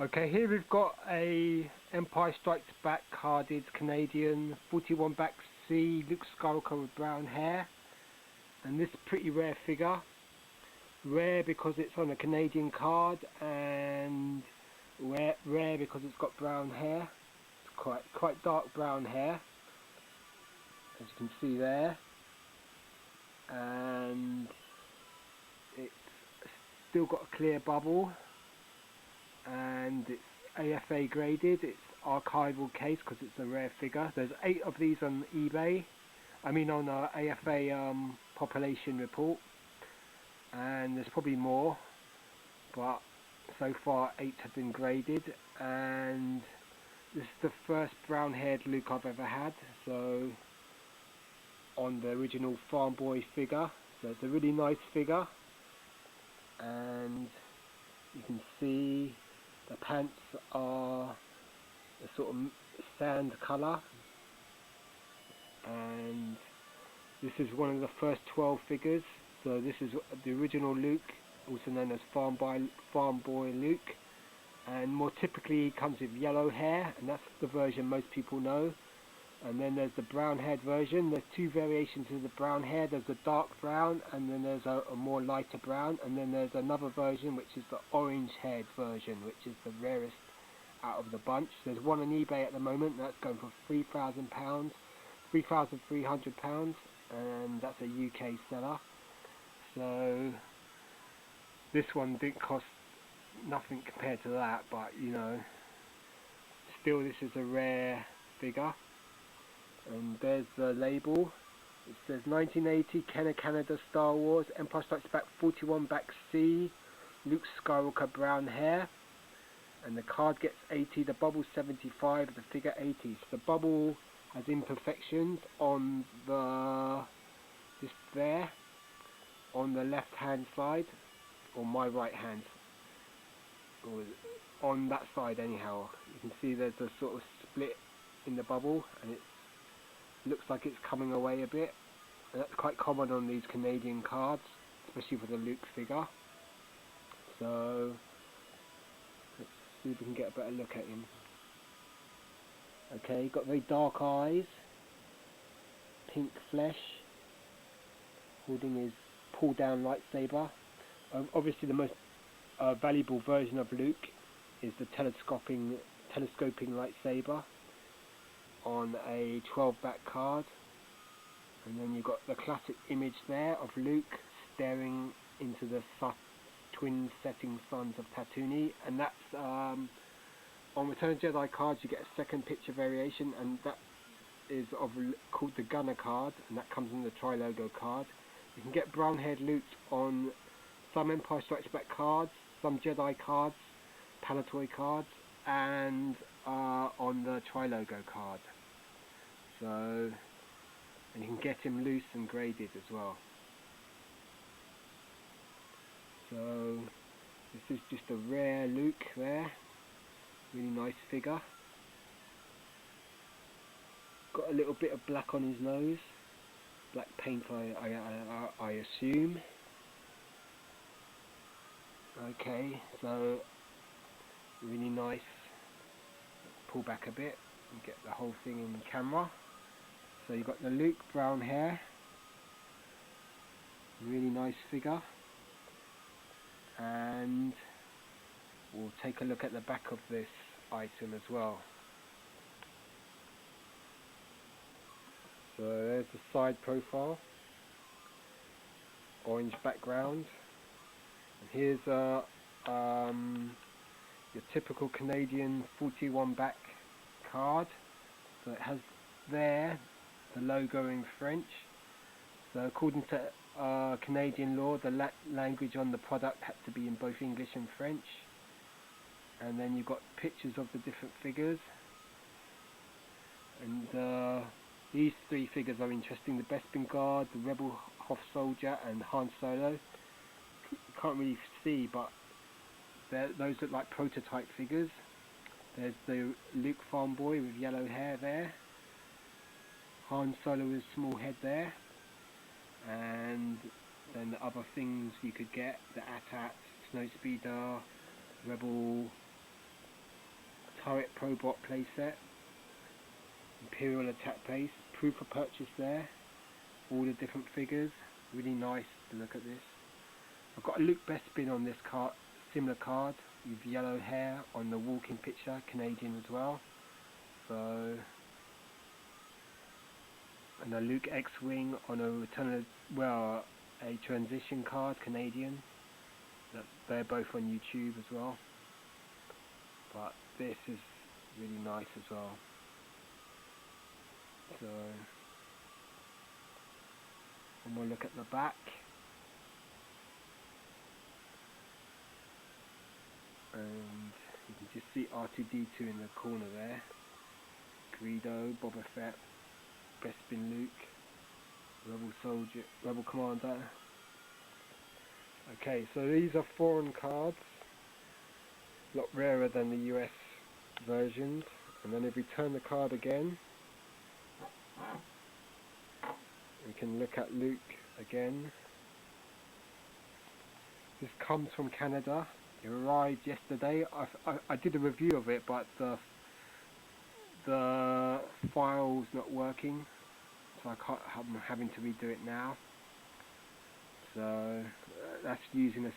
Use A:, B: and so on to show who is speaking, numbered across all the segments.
A: Okay, here we've got a Empire Strikes Back carded Canadian 41 back C Luke Skywalker with brown hair, and this pretty rare figure. Rare because it's on a Canadian card, and rare because it's got brown hair. It's quite dark brown hair, as you can see there, and it's still got a clear bubble, and it's AFA graded. It's archival case because it's a rare figure. There's 8 of these on eBay, on AFA population report, and there's probably more, but so far 8 have been graded, and this is the first brown haired Luke I've ever had, so on the original Farmboy figure. So it's a really nice figure, and you can see the pants are a sort of sand colour, and this is one of the first 12 figures. So this is the original Luke, also known as Farmboy Luke, and more typically he comes with yellow hair, and that's the version most people know. And then there's the brown haired version. There's 2 variations of the brown hair. There's a dark brown, and then there's a more lighter brown, and then there's another version which is the orange haired version, which is the rarest out of the bunch. There's one on eBay at the moment that's going for £3,000, £3,300, and that's a UK seller. So this one didn't cost nothing compared to that, but you know, still this is a rare figure. And there's the label. It says 1980 Canada Star Wars Empire Strikes Back 41 back C Luke Skywalker brown hair, and the card gets 80, the bubble 75, the figure 80. So the bubble has imperfections on just there on the left hand side, or my right hand, or on that side anyhow. You can see there's a sort of split in the bubble, and it looks like it's coming away a bit, and that's quite common on these Canadian cards, especially for the Luke figure. So let's see if we can get a better look at him. Okay, got very dark eyes, pink flesh, holding his pull down lightsaber. Obviously the most valuable version of Luke is the telescoping lightsaber on a 12 back card, and then you've got the classic image there of Luke staring into the twin setting suns of Tatooine, and that's on Return of the Jedi cards you get a second picture variation, and that is called the Gunner card, and that comes in the Tri-Logo card. You can get brown haired Luke on some Empire Strikes Back cards, some Jedi cards, Palatoy cards, and on the Tri-Logo card. So, and you can get him loose and graded as well. So this is just a rare Luke there, really nice figure. Got a little bit of black on his nose, black paint I assume. Okay, so really nice. Let's pull back a bit and get the whole thing in the camera. So you've got the Luke brown hair, really nice figure, and we'll take a look at the back of this item as well. So there's the side profile, orange background, and here's your typical Canadian 41 back card. So it has there the logo in French. So according to Canadian law, the language on the product had to be in both English and French. And then you've got pictures of the different figures, and these 3 figures are interesting: the Bespin Guard, the Rebel Hoth Soldier, and Han Solo. You can't really see, but those look like prototype figures. There's the Luke Farmboy with yellow hair there, Han Solo with small head there, and then the other things you could get, the AT-AT, Snowspeeder, Rebel Turret Probot playset, Imperial Attack Base, proof of purchase there, all the different figures, really nice to look at this. I've got a Luke Bespin on this card, similar card, with yellow hair on the walking picture, Canadian as well. So, and a Luke X-Wing on a a transition card, Canadian. They're both on YouTube as well. But this is really nice as well. So, one more look at the back. And you can just see R2-D2 in the corner there. Greedo, Boba Fett, Bespin Luke, Rebel Soldier, Rebel Commander. Okay, so these are foreign cards, a lot rarer than the US versions. And then if we turn the card again, we can look at Luke again. This comes from Canada. It arrived yesterday. I did a review of it, but the file's not working, so I'm having to redo it now. So that's using a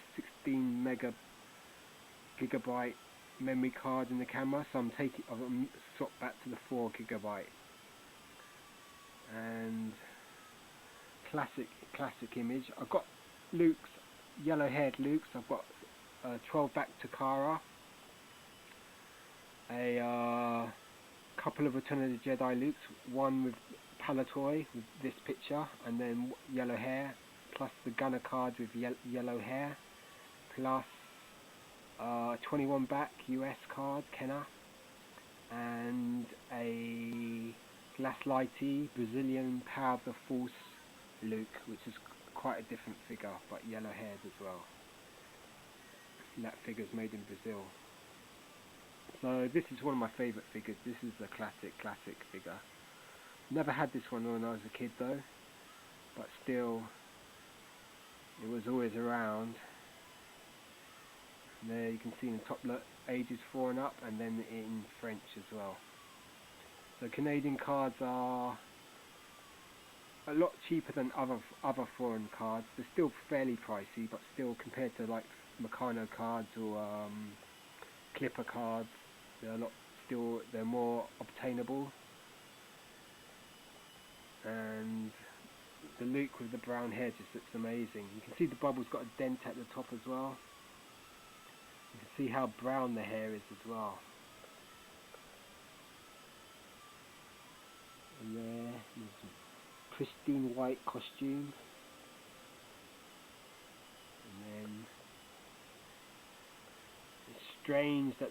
A: 16 gigabyte memory card in the camera. So I've swapped back to the 4 gigabyte. And classic image. I've got Luke's yellow-haired Luke's. I've got 12 back to Cara, a couple of Return of the Jedi Lukes, one with Palatoy with this picture, and then yellow hair, plus the Gunner card with yellow hair, plus 21 back US card, Kenner, and a Glass-Lighty Brazilian Power of the Force Luke, which is quite a different figure, but yellow haired as well. That figure's made in Brazil. So this is one of my favourite figures. This is a classic figure. Never had this one when I was a kid though, but still it was always around. And there you can see in the top, look, ages 4 and up, and then in French as well. So Canadian cards are a lot cheaper than other foreign cards. They're still fairly pricey, but still compared to like Meccano cards or Clipper cards, they're more obtainable. And the Luke with the brown hair just looks amazing. You can see the bubble's got a dent at the top as well. You can see how brown the hair is as well. And there's a pristine white costume. And then it's strange that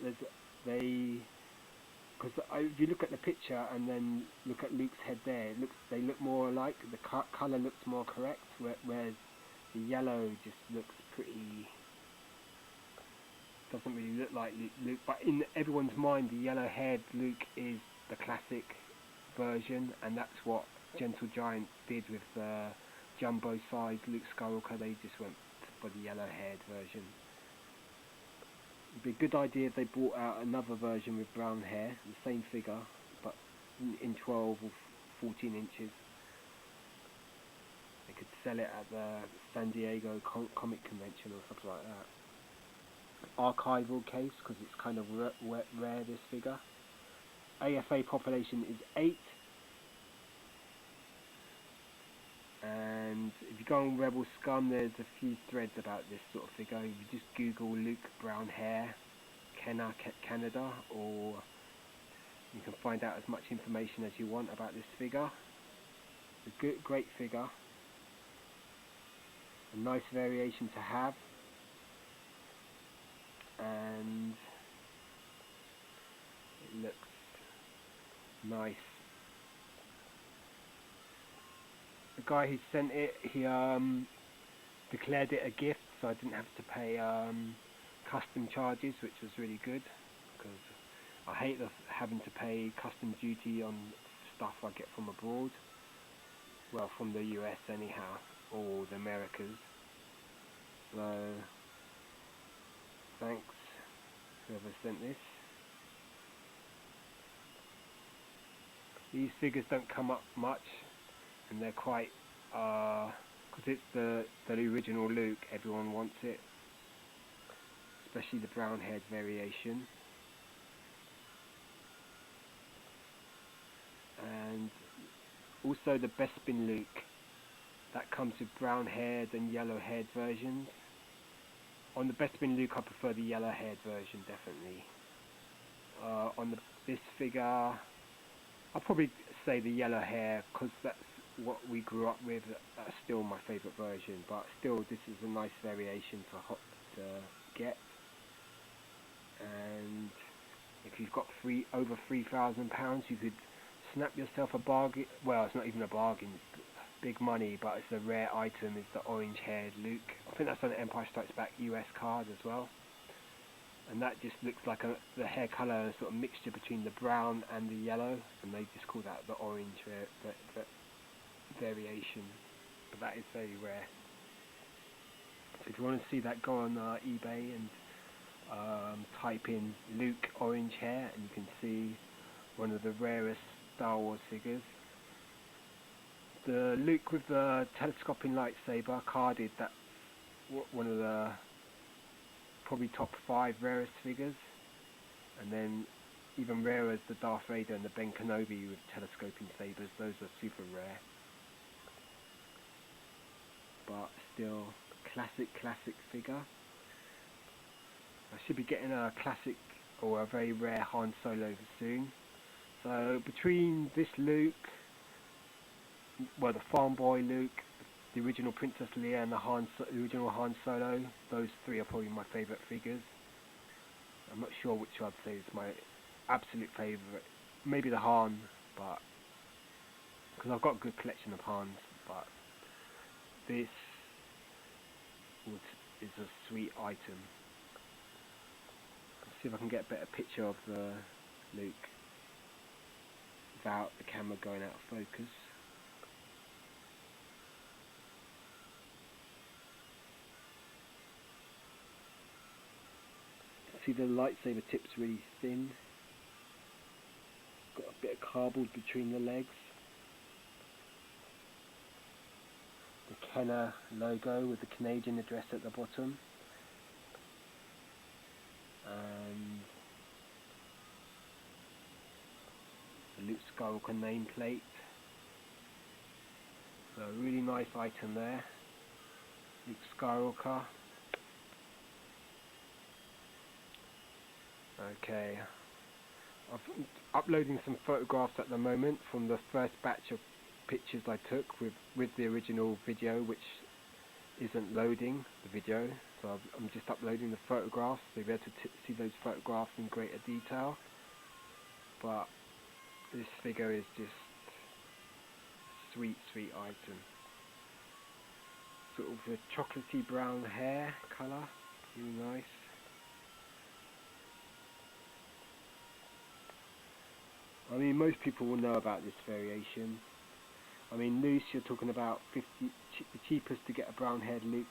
A: because if you look at the picture and then look at Luke's head there, they look more alike. The colour looks more correct, whereas the yellow just looks pretty. Doesn't really look like Luke. But in everyone's mind, the yellow-haired Luke is the classic version, and that's what Gentle Giant did with the jumbo-sized Luke Skywalker. They just went for the yellow-haired version. It'd be a good idea if they brought out another version with brown hair, the same figure, but in 12 or 14 inches. They could sell it at the San Diego Comic Convention or something like that. Archival case, because it's kind of rare, this figure. AFA population is 8. And if you go on Rebel Scum, there's a few threads about this sort of figure. You just Google Luke brown hair, Kenner Canada, or you can find out as much information as you want about this figure. It's a great figure. A nice variation to have. And it looks nice. The guy who sent it, he declared it a gift, so I didn't have to pay custom charges, which was really good, because I hate having to pay custom duty on stuff I get from abroad. Well, from the US anyhow, or the Americas. So thanks whoever sent this. These figures don't come up much, and they're quite, because it's the original Luke, everyone wants it, especially the brown haired variation. And also the Bespin Luke, that comes with brown haired and yellow haired versions. On the Bespin Luke I prefer the yellow haired version, definitely. On this figure I'll probably say the yellow hair, because that's what we grew up with. That's still my favourite version, but still this is a nice variation to get. And if you've got over £3,000, you could snap yourself a bargain. Well, it's not even a bargain, it's big money, but it's a rare item, is the orange haired Luke. I think that's on the Empire Strikes Back US card as well. And that just looks like the hair colour, a sort of mixture between the brown and the yellow, and they just call that the orange variation. But that is very rare. So if you want to see that, go on eBay and type in Luke orange hair, and you can see one of the rarest Star Wars figures. The Luke with the telescoping lightsaber carded, that's one of the probably top 5 rarest figures. And then even rarer is the Darth Vader and the Ben Kenobi with telescoping sabers. Those are super rare, but still classic figure. I should be getting a classic or a very rare Han Solo soon. So between this Luke, well, the Farmboy Luke, the original Princess Leia, and the original Han Solo, those 3 are probably my favourite figures. I'm not sure which I'd say is my absolute favourite. Maybe the Han, but because I've got a good collection of Hans, but this is a sweet item. Let's see if I can get a better picture of the Luke without the camera going out of focus. See, the lightsaber tip's really thin. Got a bit of cardboard between the legs. The Kenner logo with the Canadian address at the bottom. And the Luke Skywalker nameplate. So a really nice item there. Luke Skywalker. Okay, I'm uploading some photographs at the moment from the first batch of pictures I took with the original video, which isn't loading the video, so I'm just uploading the photographs, so you'll be able to see those photographs in greater detail. But this figure is just sweet item. Sort of a chocolatey brown hair colour, really nice. I mean, most people will know about this variation. I mean, loose, you're talking about 50, the cheapest to get a brown haired Luke,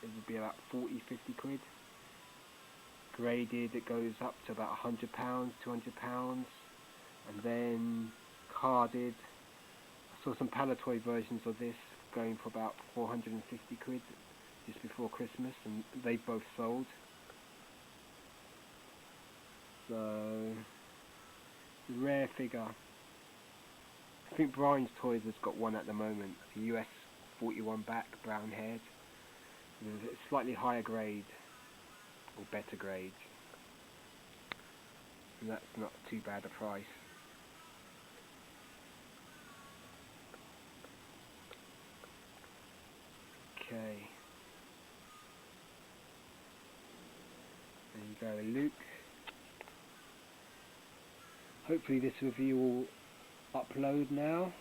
A: it would be about 40-50 quid. Graded, it goes up to about £100, £200, and then carded. I saw some Palatoy versions of this going for about 450 quid just before Christmas, and they both sold. So, rare figure. I think Brian's Toys has got one at the moment, a US 41 back, brown haired. It's slightly higher grade, or better grade, and that's not too bad a price. Okay, there you go, Luke. Hopefully this review will upload now,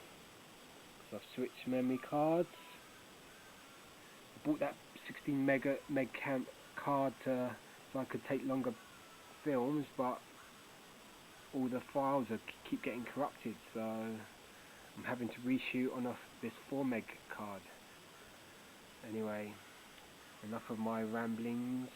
A: because I've switched memory cards. I bought that 16 meg card so I could take longer films, but all the files keep getting corrupted, so I'm having to reshoot on this 4 meg card. Anyway, enough of my ramblings.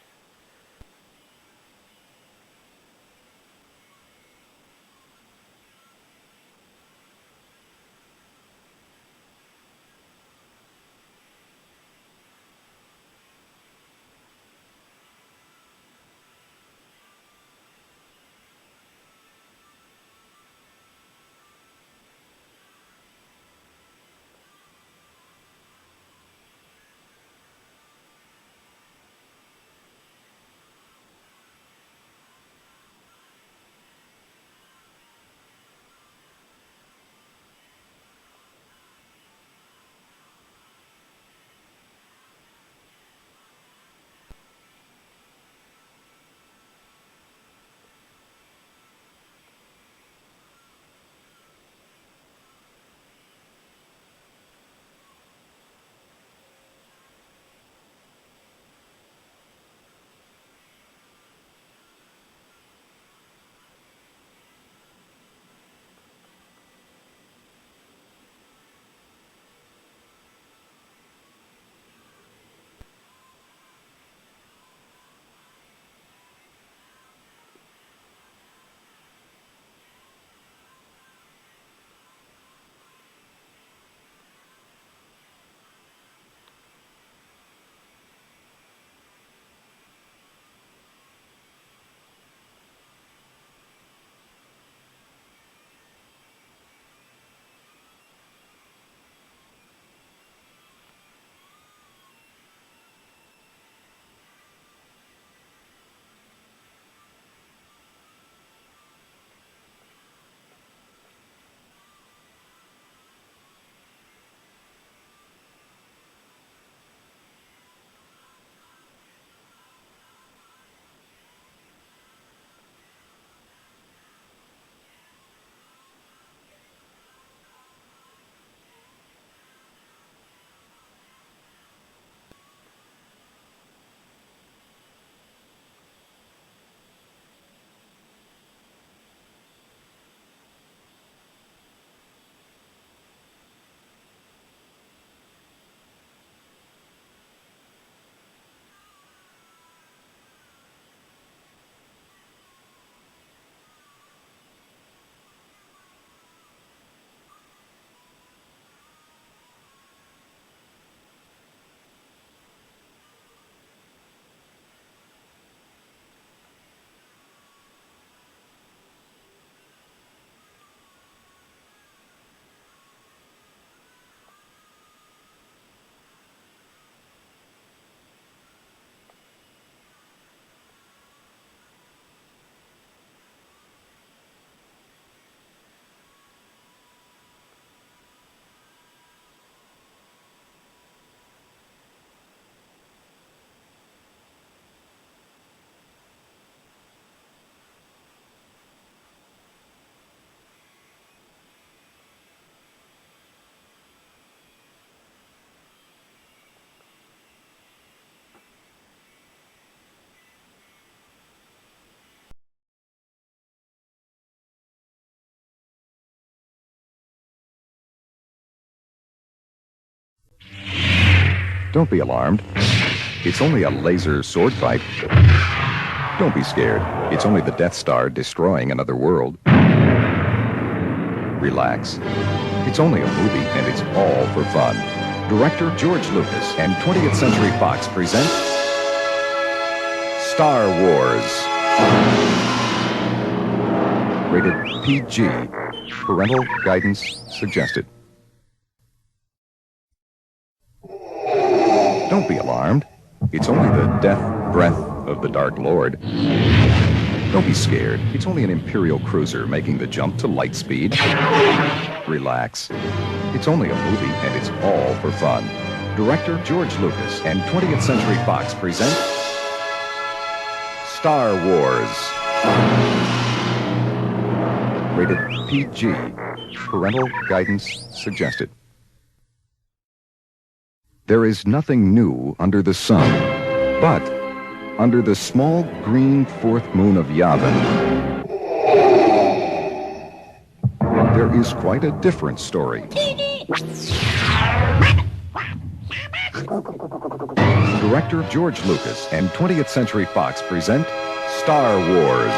B: Don't be alarmed. It's only a laser sword fight. Don't be scared. It's only the Death Star destroying another world. Relax. It's only a movie, and it's all for fun. Director George Lucas and 20th Century Fox present Star Wars. Rated PG. Parental guidance suggested. Don't be alarmed. It's only the death breath of the Dark Lord. Don't be scared. It's only an Imperial cruiser making the jump to light speed. Relax. It's only a movie, and it's all for fun. Director George Lucas and 20th Century Fox present Star Wars. Rated PG. Parental guidance suggested. There is nothing new under the sun, but under the small green fourth moon of Yavin, there is quite a different story. Director George Lucas and 20th Century Fox present Star Wars.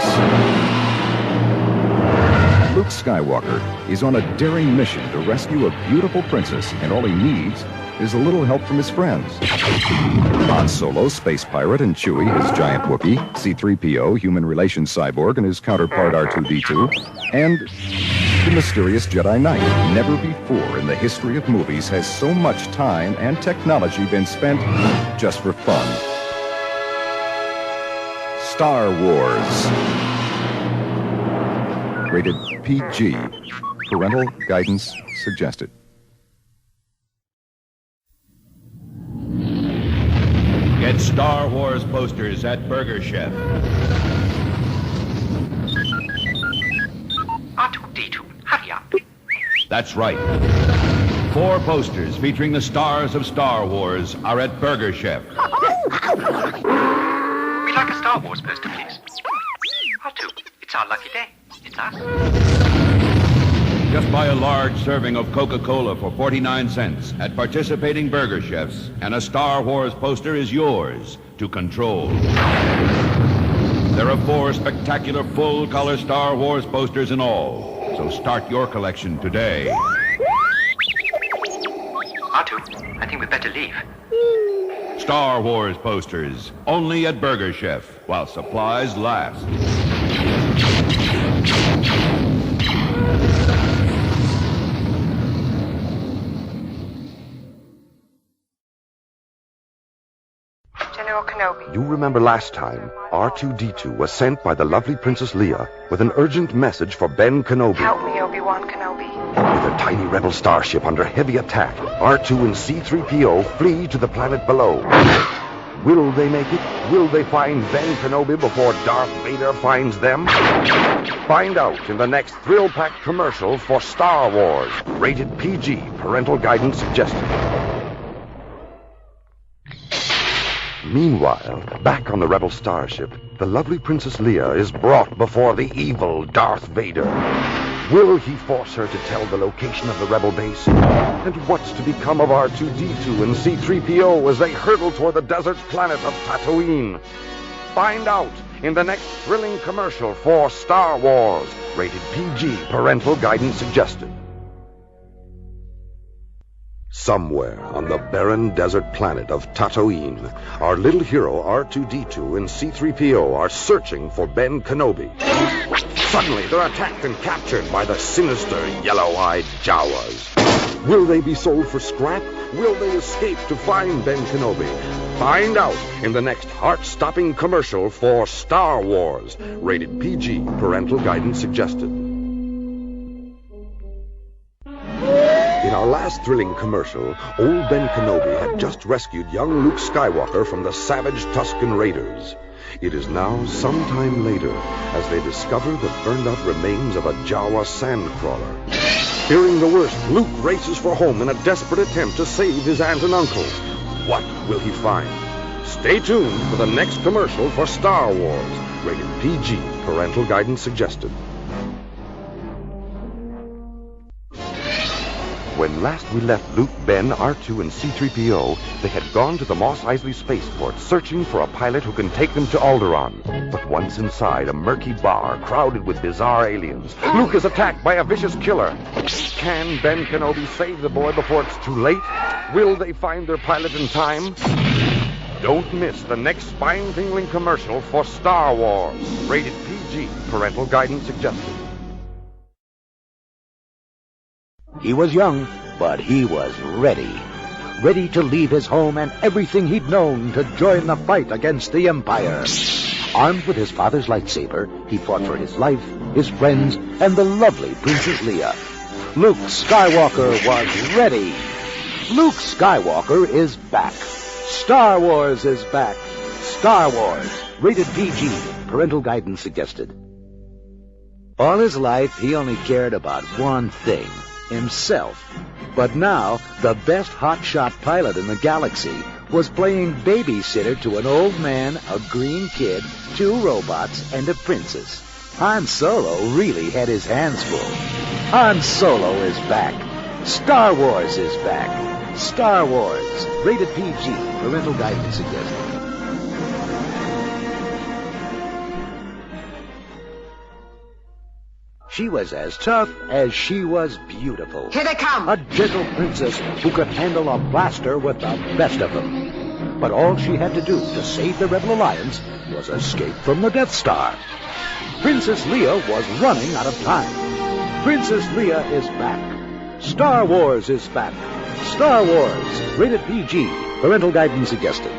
B: Luke Skywalker is on a daring mission to rescue a beautiful princess, and all he needs is a little help from his friends. Han Solo, space pirate, and Chewie, his giant Wookiee, C-3PO, human relations cyborg, and his counterpart R2-D2, and the mysterious Jedi Knight. Never before in the history of movies has so much time and technology been spent just for fun. Star Wars. Rated PG. Parental guidance suggested.
C: Get Star Wars posters at Burger Chef.
D: R2-D2, hurry up.
C: That's right. 4 posters featuring the stars of Star Wars are at Burger Chef.
D: We'd like a Star Wars poster, please. R2, it's our lucky day. It's us.
C: Just buy a large serving of Coca-Cola for 49 cents at participating Burger Chefs, and a Star Wars poster is yours to control. There are 4 spectacular full-color Star Wars posters in all, so start your collection today.
D: R2, I think we'd better leave.
C: Star Wars posters, only at Burger Chef, while supplies last.
E: You remember last time, R2-D2 was sent by the lovely Princess Leia with an urgent message for Ben Kenobi.
F: Help me, Obi-Wan Kenobi.
E: With a tiny rebel starship under heavy attack, R2 and C-3PO flee to the planet below. Will they make it? Will they find Ben Kenobi before Darth Vader finds them? Find out in the next thrill-packed commercial for Star Wars. Rated PG. Parental guidance suggested. Meanwhile, back on the rebel starship, the lovely Princess Leia is brought before the evil Darth Vader. Will he force her to tell the location of the rebel base? And what's to become of R2-D2 and C-3PO as they hurtle toward the desert planet of Tatooine? Find out in the next thrilling commercial for Star Wars. Rated PG. Parental guidance suggested. Somewhere on the barren desert planet of Tatooine, our little hero R2-D2 and C-3PO are searching for Ben Kenobi. Suddenly, they're attacked and captured by the sinister, yellow-eyed Jawas. Will they be sold for scrap? Will they escape to find Ben Kenobi? Find out in the next heart-stopping commercial for Star Wars. Rated PG. Parental guidance suggested. In our last thrilling commercial, old Ben Kenobi had just rescued young Luke Skywalker from the savage Tusken Raiders. It is now some time later as they discover the burned-out remains of a Jawa sandcrawler. Fearing the worst, Luke races for home in a desperate attempt to save his aunt and uncle. What will he find? Stay tuned for the next commercial for Star Wars. Rated PG. Parental guidance suggested. When last we left Luke, Ben, R2, and C-3PO, they had gone to the Mos Eisley spaceport searching for a pilot who can take them to Alderaan. But once inside a murky bar crowded with bizarre aliens, Luke is attacked by a vicious killer. Can Ben Kenobi save the boy before it's too late? Will they find their pilot in time? Don't miss the next spine-tingling commercial for Star Wars. Rated PG. Parental guidance suggested.
F: He was young, but he was ready. Ready to leave his home and everything he'd known to join the fight against the Empire. Armed with his father's lightsaber, he fought for his life, his friends, and the lovely Princess Leia. Luke Skywalker was ready. Luke Skywalker is back. Star Wars is back. Star Wars. Rated PG. Parental guidance suggested. All his life, he only cared about one thing. Himself. But now, the best hotshot pilot in the galaxy was playing babysitter to an old man, a green kid, 2 robots, and a princess. Han Solo really had his hands full. Han Solo is back. Star Wars is back. Star Wars. Rated PG. Parental guidance suggested. She was as tough as she was beautiful.
G: Here they come!
F: A gentle princess who could handle a blaster with the best of them. But all she had to do to save the Rebel Alliance was escape from the Death Star. Princess Leia was running out of time. Princess Leia is back. Star Wars is back. Star Wars. Rated PG. Parental guidance suggested.